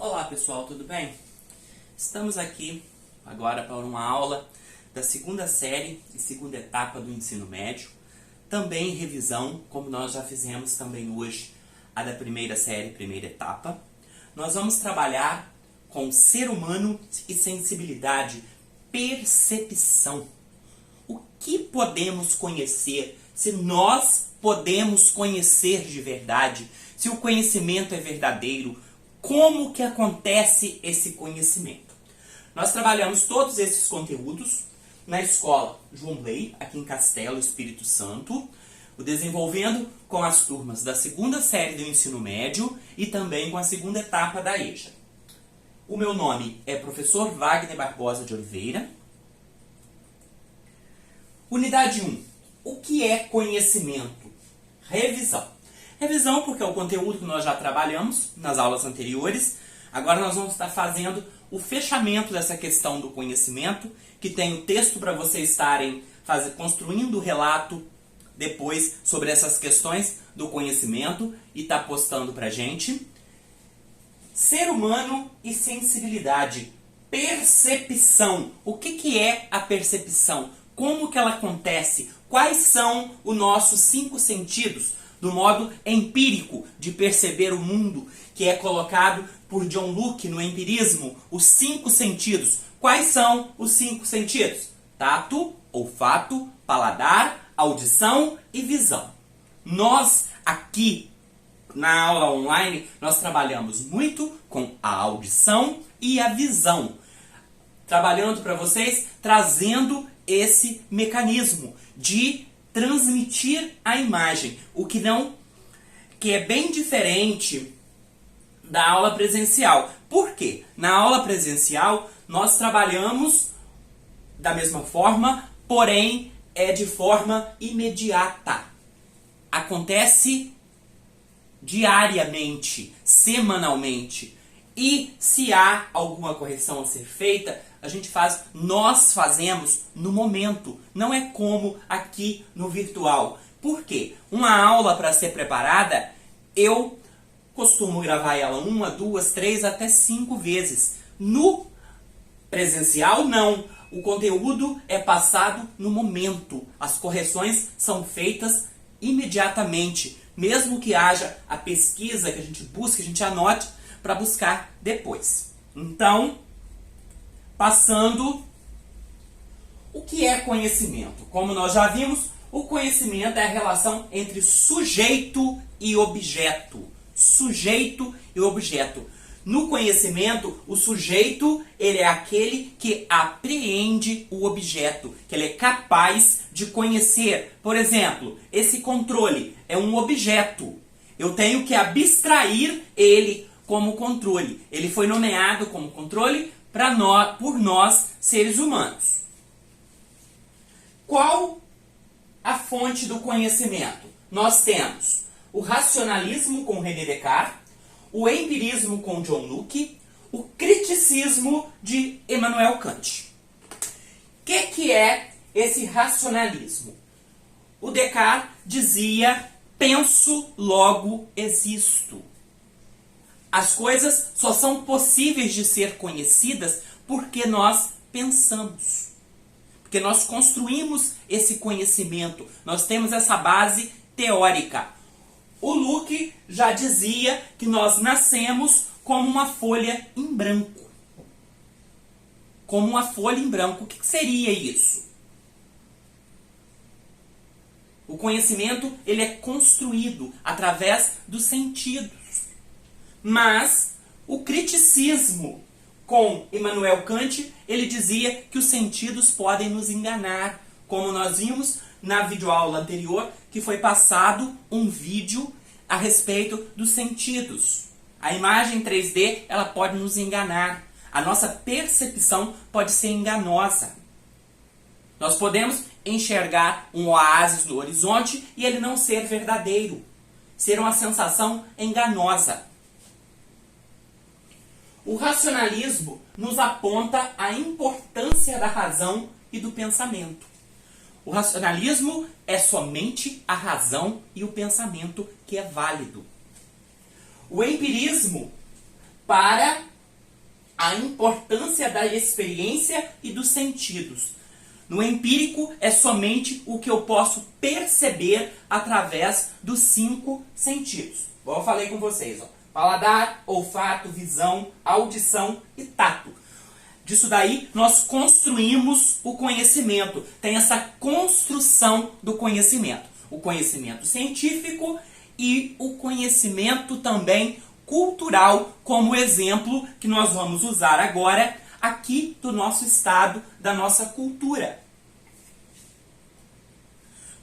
Olá pessoal, tudo bem? Estamos aqui agora para uma aula da segunda série e segunda etapa do ensino médio. Também revisão, como nós já fizemos também hoje a da primeira série, primeira etapa. Nós vamos trabalhar com ser humano e sensibilidade, percepção. O que podemos conhecer? Se nós podemos conhecer de verdade, se o conhecimento é verdadeiro, como que acontece esse conhecimento? Nós trabalhamos todos esses conteúdos na escola João Blay, aqui em Castelo, Espírito Santo, o desenvolvendo com as turmas da segunda série do ensino médio e também com a segunda etapa da EJA. O meu nome é professor Wagner Barbosa de Oliveira. Unidade 1. O que é conhecimento? Revisão. Revisão porque é o conteúdo que nós já trabalhamos nas aulas anteriores. Agora nós vamos estar fazendo o fechamento dessa questão do conhecimento, que tem o texto para vocês estarem construindo o relato depois sobre essas questões do conhecimento e tá postando pra gente. Ser humano e sensibilidade. Percepção. O que é a percepção? Como que ela acontece? Quais são os nossos 5 sentidos? Do modo empírico de perceber o mundo, que é colocado por John Locke no empirismo, os 5 sentidos. Quais são os 5 sentidos? Tato, olfato, paladar, audição e visão. Nós aqui na aula online, nós trabalhamos muito com a audição e a visão. Trabalhando para vocês, trazendo esse mecanismo de transmitir a imagem, o que é bem diferente da aula presencial. Por quê? Na aula presencial nós trabalhamos da mesma forma, porém é de forma imediata. Acontece diariamente, semanalmente. E se há alguma correção a ser feita, nós fazemos no momento, não é como aqui no virtual. Por quê? Uma aula para ser preparada, eu costumo gravar ela 1, 2, 3, até 5 vezes. No presencial, não. O conteúdo é passado no momento. As correções são feitas imediatamente. Mesmo que haja a pesquisa que a gente busque, a gente anote para buscar depois. Então, passando, o que é conhecimento? Como nós já vimos, o conhecimento é a relação entre sujeito e objeto. Sujeito e objeto. No conhecimento, o sujeito ele é aquele que apreende o objeto, que ele é capaz de conhecer. Por exemplo, esse controle é um objeto. Eu tenho que abstrair ele como controle. Ele foi nomeado como controle por nós, seres humanos. Qual a fonte do conhecimento? Nós temos o racionalismo com René Descartes, o empirismo com John Locke, o criticismo de Immanuel Kant. O que é esse racionalismo? O Descartes dizia: penso, logo existo. As coisas só são possíveis de ser conhecidas porque nós pensamos. Porque nós construímos esse conhecimento. Nós temos essa base teórica. O Locke já dizia que nós nascemos como uma folha em branco. Como uma folha em branco. O que seria isso? O conhecimento ele é construído através dos sentidos. Mas o criticismo com Immanuel Kant, ele dizia que os sentidos podem nos enganar. Como nós vimos na videoaula anterior, que foi passado um vídeo a respeito dos sentidos. A imagem 3D, ela pode nos enganar. A nossa percepção pode ser enganosa. Nós podemos enxergar um oásis no horizonte e ele não ser verdadeiro. Ser uma sensação enganosa. O racionalismo nos aponta a importância da razão e do pensamento. O racionalismo é somente a razão e o pensamento que é válido. O empirismo, para a importância da experiência e dos sentidos. No empírico é somente o que eu posso perceber através dos 5 sentidos. Igual eu falei com vocês, ó. Paladar, olfato, visão, audição e tato. Disso daí nós construímos o conhecimento. Tem essa construção do conhecimento. O conhecimento científico e o conhecimento também cultural, como exemplo que nós vamos usar agora aqui do nosso estado, da nossa cultura.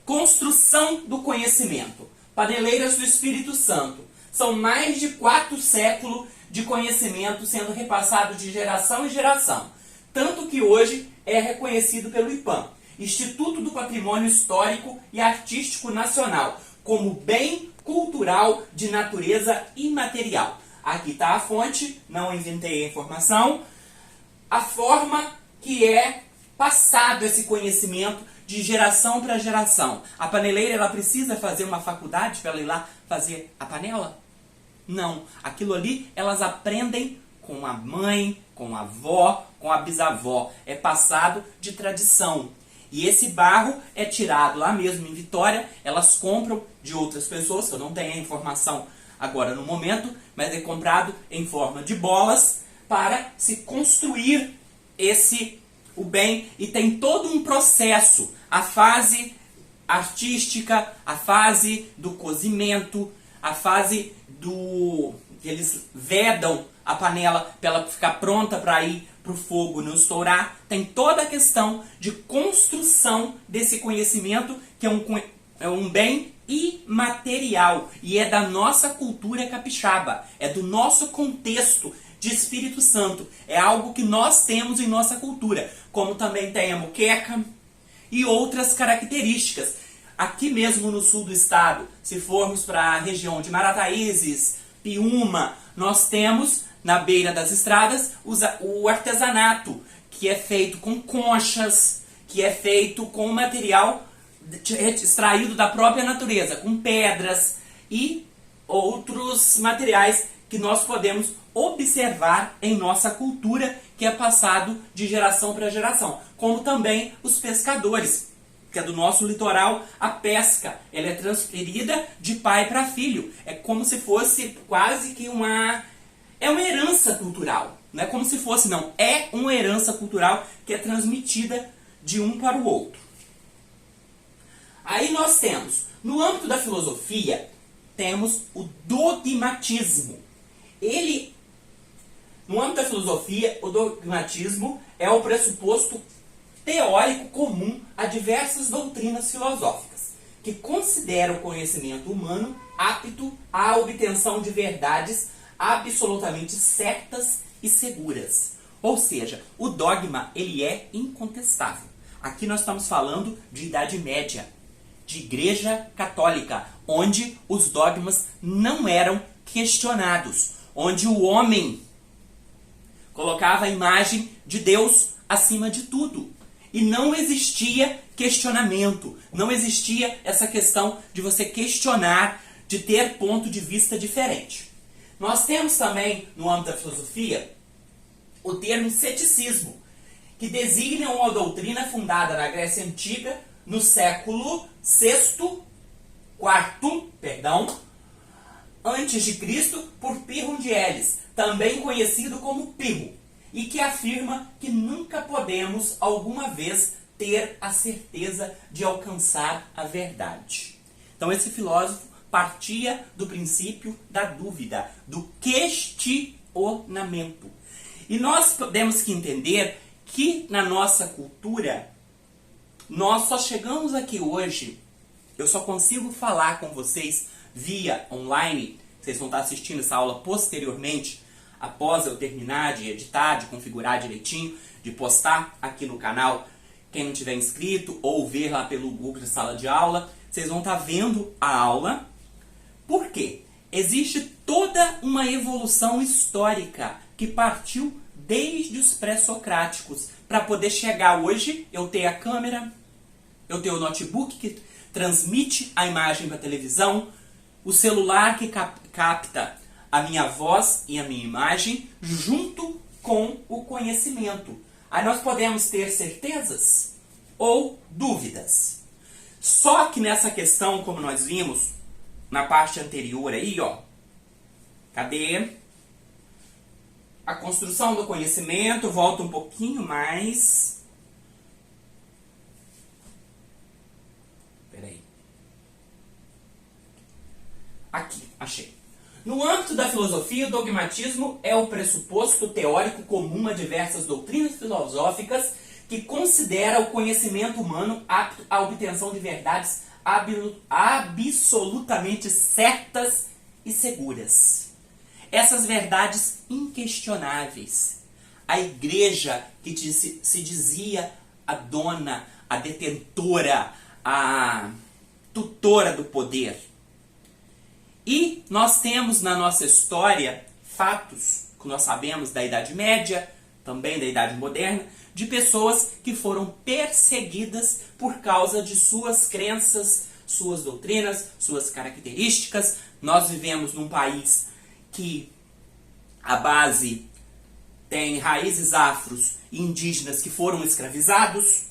Construção do conhecimento. Paneleiras do Espírito Santo. São mais de 4 séculos de conhecimento sendo repassado de geração em geração. Tanto que hoje é reconhecido pelo IPAM, Instituto do Patrimônio Histórico e Artístico Nacional, como bem cultural de natureza imaterial. Aqui está a fonte, não inventei a informação. A forma que é passado esse conhecimento de geração para geração. A paneleira ela precisa fazer uma faculdade para ela ir lá fazer a panela? Não. Aquilo ali elas aprendem com a mãe, com a avó, com a bisavó. É passado de tradição. E esse barro é tirado lá mesmo em Vitória. Elas compram de outras pessoas, que eu não tenho a informação agora no momento, mas é comprado em forma de bolas para se construir o bem. E tem todo um processo. A fase artística, a fase do cozimento, a fase do que eles vedam a panela para ela ficar pronta para ir para o fogo não estourar. Tem toda a questão de construção desse conhecimento, que é um bem imaterial e é da nossa cultura capixaba, é do nosso contexto de Espírito Santo. É algo que nós temos em nossa cultura, como também tem a moqueca e outras características. Aqui mesmo no sul do estado, se formos para a região de Marataízes, Piúma, nós temos na beira das estradas o artesanato, que é feito com conchas, que é feito com material extraído da própria natureza, com pedras e outros materiais que nós podemos observar em nossa cultura, que é passado de geração para geração. Como também os pescadores, que é do nosso litoral, a pesca, ela é transferida de pai para filho. É como se fosse quase que uma herança cultural. Não é como se fosse, não. É uma herança cultural que é transmitida de um para o outro. Aí nós temos, no âmbito da filosofia, temos o dogmatismo. No âmbito da filosofia, o dogmatismo é o pressuposto teórico comum a diversas doutrinas filosóficas, que considera o conhecimento humano apto à obtenção de verdades absolutamente certas e seguras. Ou seja, o dogma ele é incontestável. Aqui nós estamos falando de Idade Média, de Igreja Católica, onde os dogmas não eram questionados, onde o homem colocava a imagem de Deus acima de tudo. E não existia questionamento, não existia essa questão de você questionar, de ter ponto de vista diferente. Nós temos também, no âmbito da filosofia, o termo ceticismo, que designa uma doutrina fundada na Grécia Antiga, no século IV, antes de Cristo, por Pirro de Elis, também conhecido como Pirro, e que afirma que nunca podemos, alguma vez, ter a certeza de alcançar a verdade. Então esse filósofo partia do princípio da dúvida, do questionamento. E nós temos que entender que na nossa cultura, nós só chegamos aqui hoje, eu só consigo falar com vocês via online, vocês vão estar assistindo essa aula posteriormente, após eu terminar de editar, de configurar direitinho, de postar aqui no canal. Quem não tiver inscrito ou ver lá pelo Google Sala de Aula, vocês vão estar vendo a aula. Por quê? Existe toda uma evolução histórica que partiu desde os pré-socráticos para poder chegar hoje, eu ter a câmera, eu ter o notebook que transmite a imagem para a televisão, o celular que capta a minha voz e a minha imagem, junto com o conhecimento. Aí nós podemos ter certezas ou dúvidas. Só que nessa questão, como nós vimos na parte anterior aí, ó, cadê? A construção do conhecimento, volta um pouquinho mais. Peraí. Aqui, achei. No âmbito da filosofia, o dogmatismo é o pressuposto teórico comum a diversas doutrinas filosóficas que considera o conhecimento humano apto à obtenção de verdades absolutamente certas e seguras. Essas verdades inquestionáveis. A igreja que se dizia a dona, a detentora, a tutora do poder. E nós temos na nossa história fatos que nós sabemos da Idade Média, também da Idade Moderna, de pessoas que foram perseguidas por causa de suas crenças, suas doutrinas, suas características. Nós vivemos num país que a base tem raízes afros e indígenas que foram escravizados.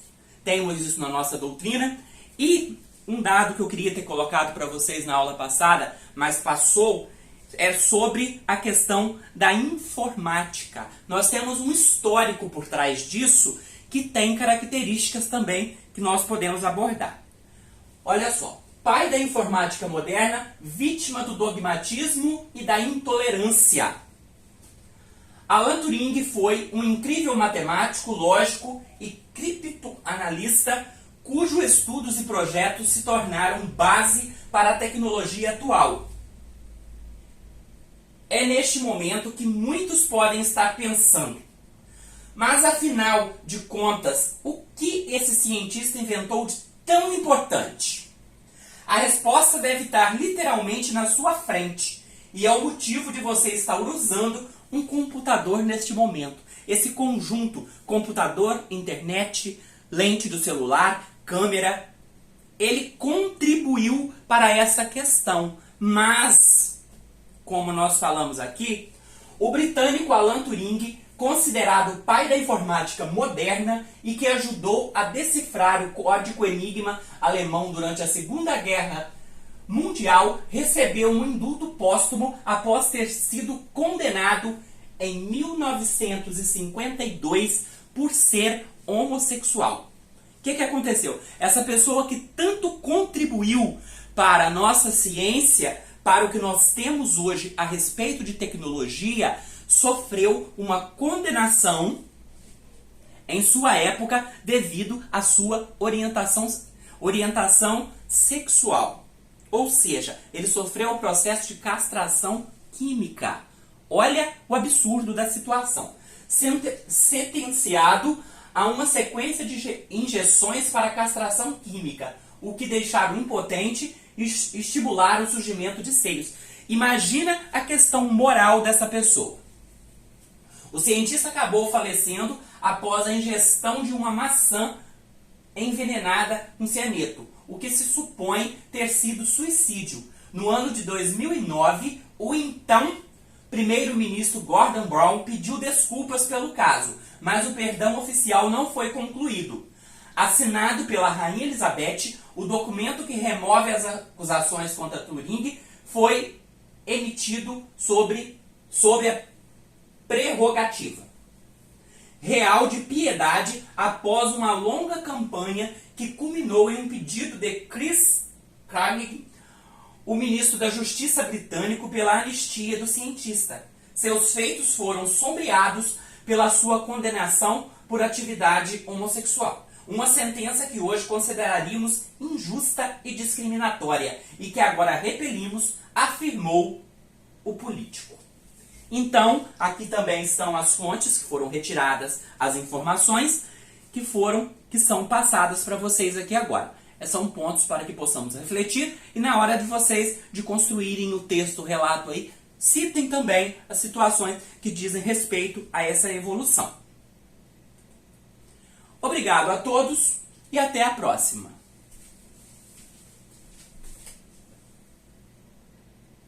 Temos isso na nossa doutrina. E um dado que eu queria ter colocado para vocês na aula passada, mas passou, é sobre a questão da informática. Nós temos um histórico por trás disso que tem características também que nós podemos abordar. Olha só, pai da informática moderna, vítima do dogmatismo e da intolerância. Alan Turing foi um incrível matemático, lógico e criptoanalista cujos estudos e projetos se tornaram base para a tecnologia atual. É neste momento que muitos podem estar pensando, mas afinal de contas, o que esse cientista inventou de tão importante? A resposta deve estar literalmente na sua frente, e é o motivo de você estar usando um computador neste momento. Esse conjunto, computador, internet, lente do celular, câmera, ele contribuiu para essa questão. Mas, como nós falamos aqui, o britânico Alan Turing, considerado o pai da informática moderna e que ajudou a decifrar o código Enigma alemão durante a Segunda Guerra Mundial, recebeu um indulto póstumo após ter sido condenado em 1952 por ser homossexual. O que aconteceu? Essa pessoa que tanto contribuiu para a nossa ciência, para o que nós temos hoje a respeito de tecnologia, sofreu uma condenação em sua época devido à sua orientação sexual. Ou seja, ele sofreu um processo de castração química. Olha o absurdo da situação. Sentenciado a uma sequência de injeções para castração química, o que deixaram impotente e estimularam o surgimento de seios. Imagina a questão moral dessa pessoa. O cientista acabou falecendo após a ingestão de uma maçã envenenada com cianeto, o que se supõe ter sido suicídio. No ano de 2009, o então primeiro-ministro Gordon Brown pediu desculpas pelo caso, mas o perdão oficial não foi concluído. Assinado pela Rainha Elizabeth, o documento que remove as acusações contra Turing foi emitido sobre a prerrogativa real de piedade após uma longa campanha que culminou em um pedido de Chris Craig, o ministro da Justiça britânico, pela anistia do cientista. Seus feitos foram sombreados pela sua condenação por atividade homossexual. Uma sentença que hoje consideraríamos injusta e discriminatória e que agora repelimos, afirmou o político. Então, aqui também estão as fontes que foram retiradas, as informações que são passadas para vocês aqui agora. São pontos para que possamos refletir e na hora de vocês de construírem o texto, o relato aí, citem também as situações que dizem respeito a essa evolução. Obrigado a todos e até a próxima.